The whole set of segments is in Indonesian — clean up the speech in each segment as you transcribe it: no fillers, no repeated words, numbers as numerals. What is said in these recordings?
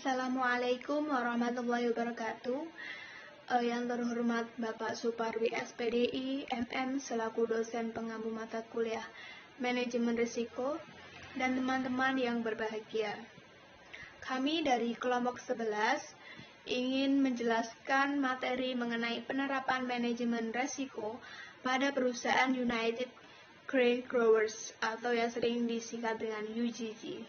Assalamualaikum warahmatullahi wabarakatuh. Yang terhormat Bapak Suparwi SPDI, MM selaku dosen pengampu mata kuliah Manajemen Risiko dan teman-teman yang berbahagia. Kami dari kelompok 11 ingin menjelaskan materi mengenai penerapan manajemen risiko pada perusahaan United Grain Growers atau yang sering disingkat dengan UGG.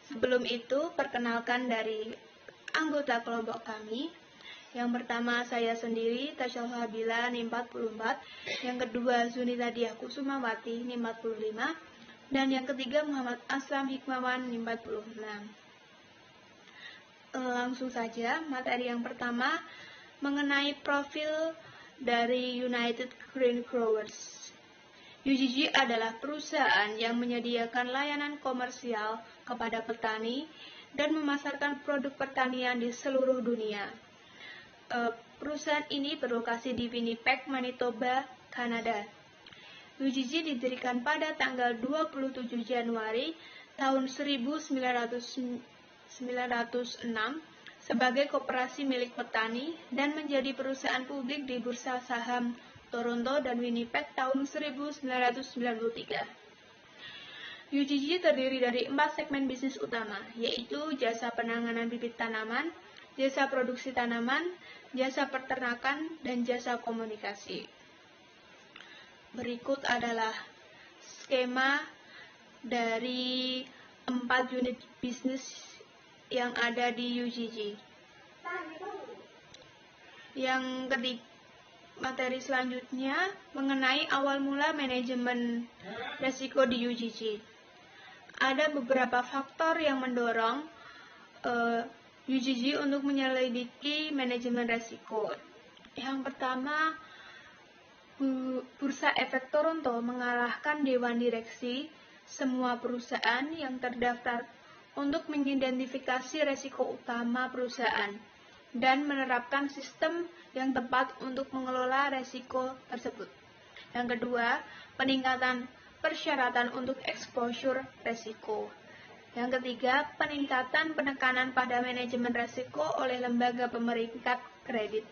Sebelum itu, perkenalkan dari anggota kelompok kami. Yang pertama saya sendiri, Tasya Habila, NIM 44. Yang kedua, Zunita Diah Kusumawati, NIM 45. Dan yang ketiga, Muhammad Aslam Hikmawan, NIM 46. Langsung saja, materi yang pertama mengenai profil dari United Grain Growers. UGG adalah perusahaan yang menyediakan layanan komersial kepada petani dan memasarkan produk pertanian di seluruh dunia. Perusahaan ini berlokasi di Winnipeg, Manitoba, Kanada. UGG didirikan pada tanggal 27 Januari tahun 1906 sebagai koperasi milik petani dan menjadi perusahaan publik di Bursa Saham Toronto dan Winnipeg tahun 1993. UGG terdiri dari 4 segmen bisnis utama, yaitu jasa penanganan bibit tanaman, jasa produksi tanaman, jasa peternakan, dan jasa komunikasi. Berikut adalah skema dari 4 unit bisnis yang ada di UGG. Yang ketiga, materi selanjutnya mengenai awal mula manajemen risiko di UGG. Ada beberapa faktor yang mendorong UGG untuk menyelidiki manajemen risiko. Yang pertama, Bursa Efek Toronto mengarahkan Dewan Direksi semua perusahaan yang terdaftar untuk mengidentifikasi risiko utama perusahaan dan menerapkan sistem yang tepat untuk mengelola risiko tersebut. Yang kedua, peningkatan persyaratan untuk exposure risiko. Yang ketiga, peningkatan penekanan pada manajemen risiko oleh lembaga pemeringkat kredit.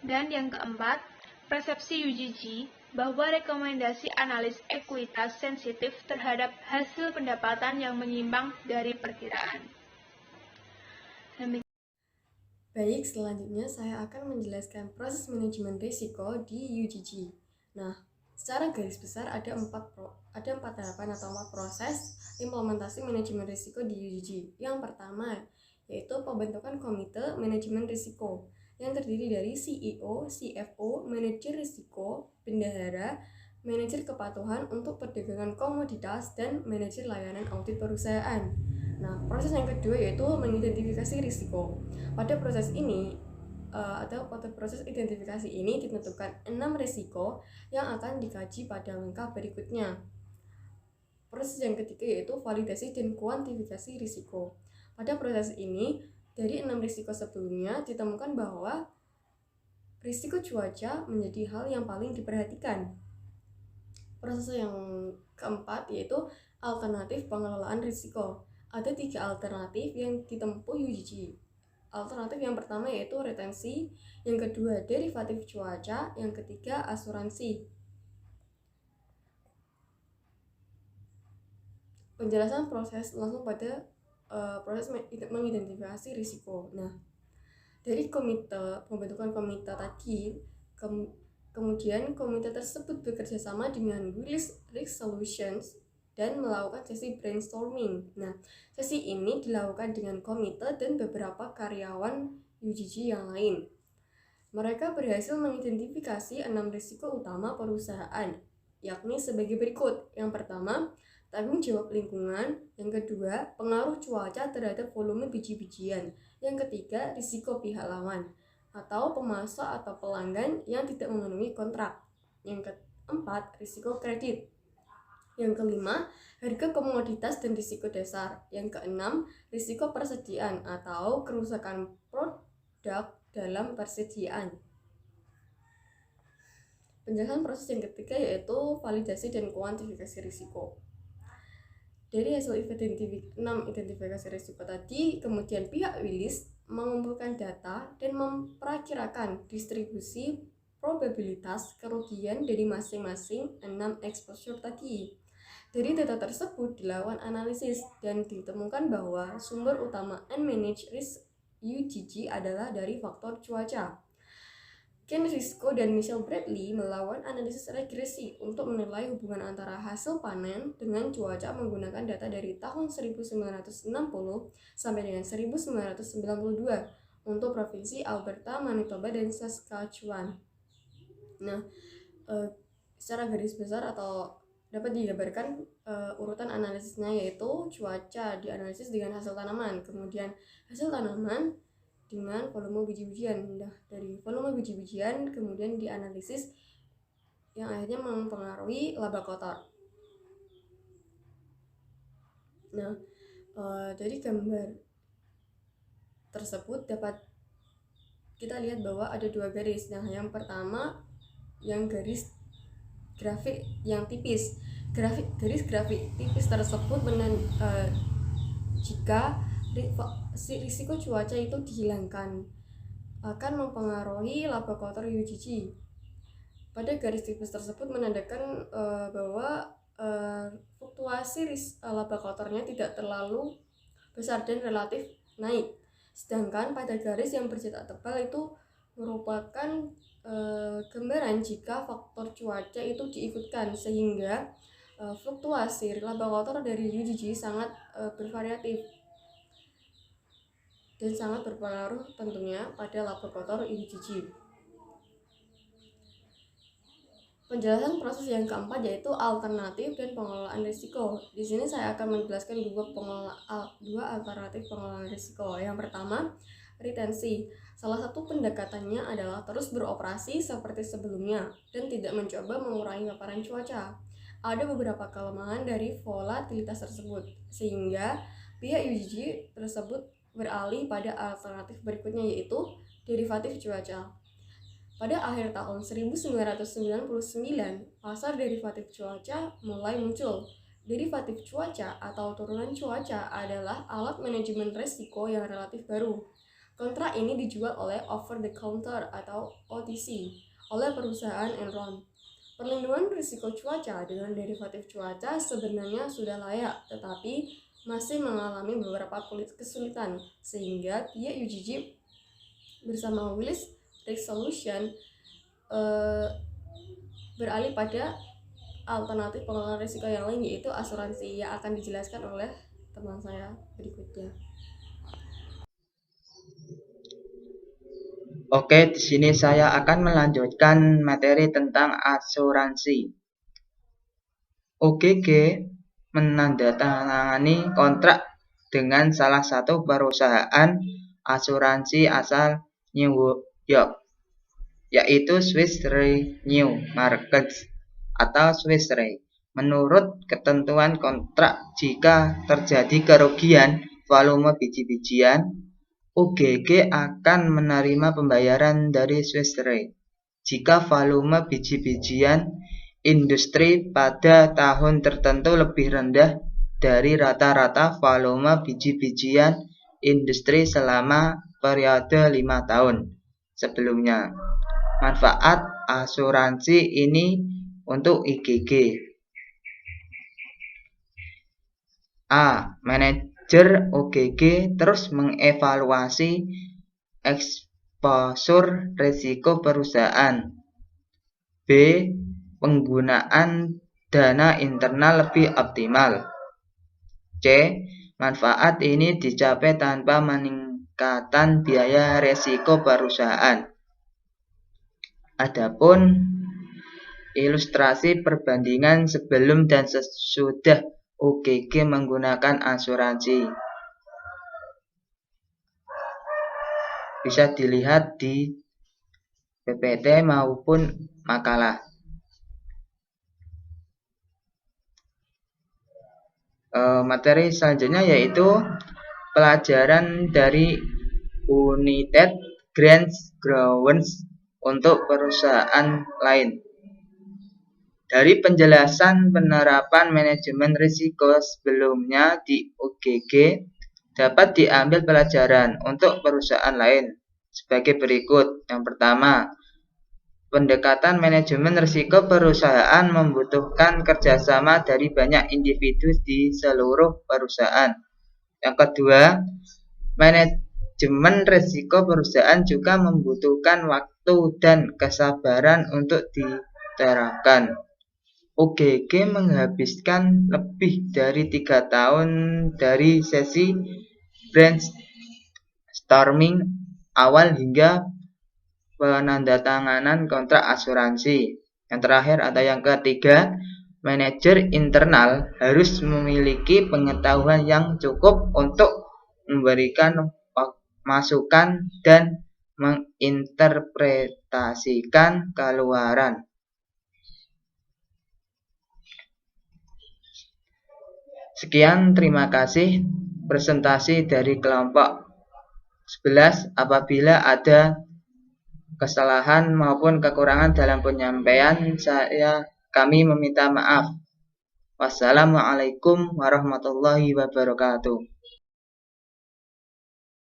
Dan yang keempat, persepsi UGG bahwa rekomendasi analis ekuitas sensitif terhadap hasil pendapatan yang menyimpang dari perkiraan. Baik, selanjutnya saya akan menjelaskan proses manajemen risiko di UGG. Nah, secara garis besar ada empat tahapan atau 4 proses implementasi manajemen risiko di UGG. Yang pertama, yaitu pembentukan komite manajemen risiko yang terdiri dari CEO, CFO, manajer risiko, bendahara, manajer kepatuhan untuk perdagangan komoditas, dan manajer layanan audit perusahaan. Nah, proses yang kedua yaitu mengidentifikasi risiko. Pada proses ini pada proses identifikasi ini ditentukan 6 risiko yang akan dikaji pada langkah berikutnya. Proses yang ketiga yaitu validasi dan kuantifikasi risiko. Pada proses ini, dari 6 risiko sebelumnya ditemukan bahwa risiko cuaca menjadi hal yang paling diperhatikan. Proses yang keempat yaitu alternatif pengelolaan risiko. Ada 3 alternatif yang ditempuh UGG. Alternatif yang pertama yaitu retensi, yang kedua derivatif cuaca, yang ketiga asuransi. Penjelasan proses langsung pada proses mengidentifikasi risiko. Nah, dari pembentukan komite tadi, kemudian komite tersebut bekerja sama dengan Willis Risk Solutions dan melakukan sesi brainstorming. Nah, sesi ini dilakukan dengan komite dan beberapa karyawan UGG yang lain. Mereka berhasil mengidentifikasi 6 risiko utama perusahaan, yakni sebagai berikut. Yang pertama, tanggung jawab lingkungan. Yang kedua, pengaruh cuaca terhadap volume biji-bijian. Yang ketiga, risiko pihak lawan atau pemasok atau pelanggan yang tidak memenuhi kontrak. Yang keempat, risiko kredit. Yang kelima, harga komoditas dan risiko dasar. Yang keenam, risiko persediaan atau kerusakan produk dalam persediaan. Penjelasan proses yang ketiga yaitu validasi dan kuantifikasi risiko. Dari hasil 6 identifikasi risiko tadi, kemudian pihak Willis mengumpulkan data dan memperkirakan distribusi probabilitas kerugian dari masing-masing 6 exposure tadi. Dari data tersebut dilakukan analisis dan ditemukan bahwa sumber utama unmanaged risk UGG adalah dari faktor cuaca. Ken Risco dan Michelle Bradley melakukan analisis regresi untuk menilai hubungan antara hasil panen dengan cuaca menggunakan data dari tahun 1960 sampai dengan 1992 untuk Provinsi Alberta, Manitoba, dan Saskatchewan. Nah, secara garis besar atau dapat digambarkan urutan analisisnya, yaitu cuaca dianalisis dengan hasil tanaman, kemudian hasil tanaman dengan volume biji-bijian. Nah, dari volume biji-bijian kemudian dianalisis yang akhirnya mempengaruhi laba kotor. Nah, dari gambar tersebut dapat kita lihat bahwa ada dua garis. Nah, yang pertama yang garis grafik yang tipis. Garis grafik tipis tersebut jika risiko cuaca itu dihilangkan akan mempengaruhi laba kotor UGG. Pada garis tipis tersebut menandakan bahwa fluktuasi laba kotornya tidak terlalu besar dan relatif naik. Sedangkan pada garis yang bercetak tebal itu merupakan gambaran jika faktor cuaca itu diikutkan, sehingga fluktuasi laba kotor dari UGG sangat bervariatif dan sangat berpengaruh tentunya pada laba kotor UGG. Penjelasan proses yang keempat yaitu alternatif dan pengelolaan risiko. Di sini saya akan menjelaskan dua alternatif pengelolaan risiko. Yang pertama, retensi. Salah satu pendekatannya adalah terus beroperasi seperti sebelumnya dan tidak mencoba mengurangi paparan cuaca. Ada beberapa kelemahan dari volatilitas tersebut, sehingga pihak UGG tersebut beralih pada alternatif berikutnya, yaitu derivatif cuaca. Pada akhir tahun 1999, pasar derivatif cuaca mulai muncul. Derivatif cuaca atau turunan cuaca adalah alat manajemen risiko yang relatif baru. Kontrak ini dijual oleh over the counter atau OTC oleh perusahaan Enron. Perlindungan risiko cuaca dengan derivatif cuaca sebenarnya sudah layak, tetapi masih mengalami beberapa kesulitan, sehingga pihak UGG bersama Willis Risk Solution beralih pada alternatif pengelolaan risiko yang lain, yaitu asuransi, yang akan dijelaskan oleh teman saya berikutnya. Oke, di sini saya akan melanjutkan materi tentang asuransi. OGG menandatangani kontrak dengan salah satu perusahaan asuransi asal New York, yaitu Swiss Re New Markets atau Swiss Re. Menurut ketentuan kontrak, jika terjadi kerugian volume biji-bijian, OGG akan menerima pembayaran dari Swiss Re jika volume biji-bijian industri pada tahun tertentu lebih rendah dari rata-rata volume biji-bijian industri selama periode 5 tahun sebelumnya. Manfaat asuransi ini untuk IGG. A. Manajer OGG terus mengevaluasi eksposur risiko perusahaan. B. Penggunaan dana internal lebih optimal. C. Manfaat ini dicapai tanpa meningkatkan biaya risiko perusahaan. Adapun ilustrasi perbandingan sebelum dan sesudah OGG menggunakan asuransi bisa dilihat di PPT maupun makalah. Materi selanjutnya yaitu pelajaran dari United Grants Growers untuk perusahaan lain. Dari penjelasan penerapan manajemen risiko sebelumnya di UGG, dapat diambil pelajaran untuk perusahaan lain sebagai berikut. Yang pertama, pendekatan manajemen risiko perusahaan membutuhkan kerjasama dari banyak individu di seluruh perusahaan. Yang kedua, manajemen risiko perusahaan juga membutuhkan waktu dan kesabaran untuk diterapkan. UGG menghabiskan lebih dari 3 tahun dari sesi brainstorming awal hingga penandatanganan kontrak asuransi. Yang terakhir atau yang ketiga, manajer internal harus memiliki pengetahuan yang cukup untuk memberikan masukan dan menginterpretasikan keluaran. Sekian, terima kasih presentasi dari kelompok 11. Apabila ada kesalahan maupun kekurangan dalam penyampaian, kami meminta maaf. Wassalamualaikum warahmatullahi wabarakatuh.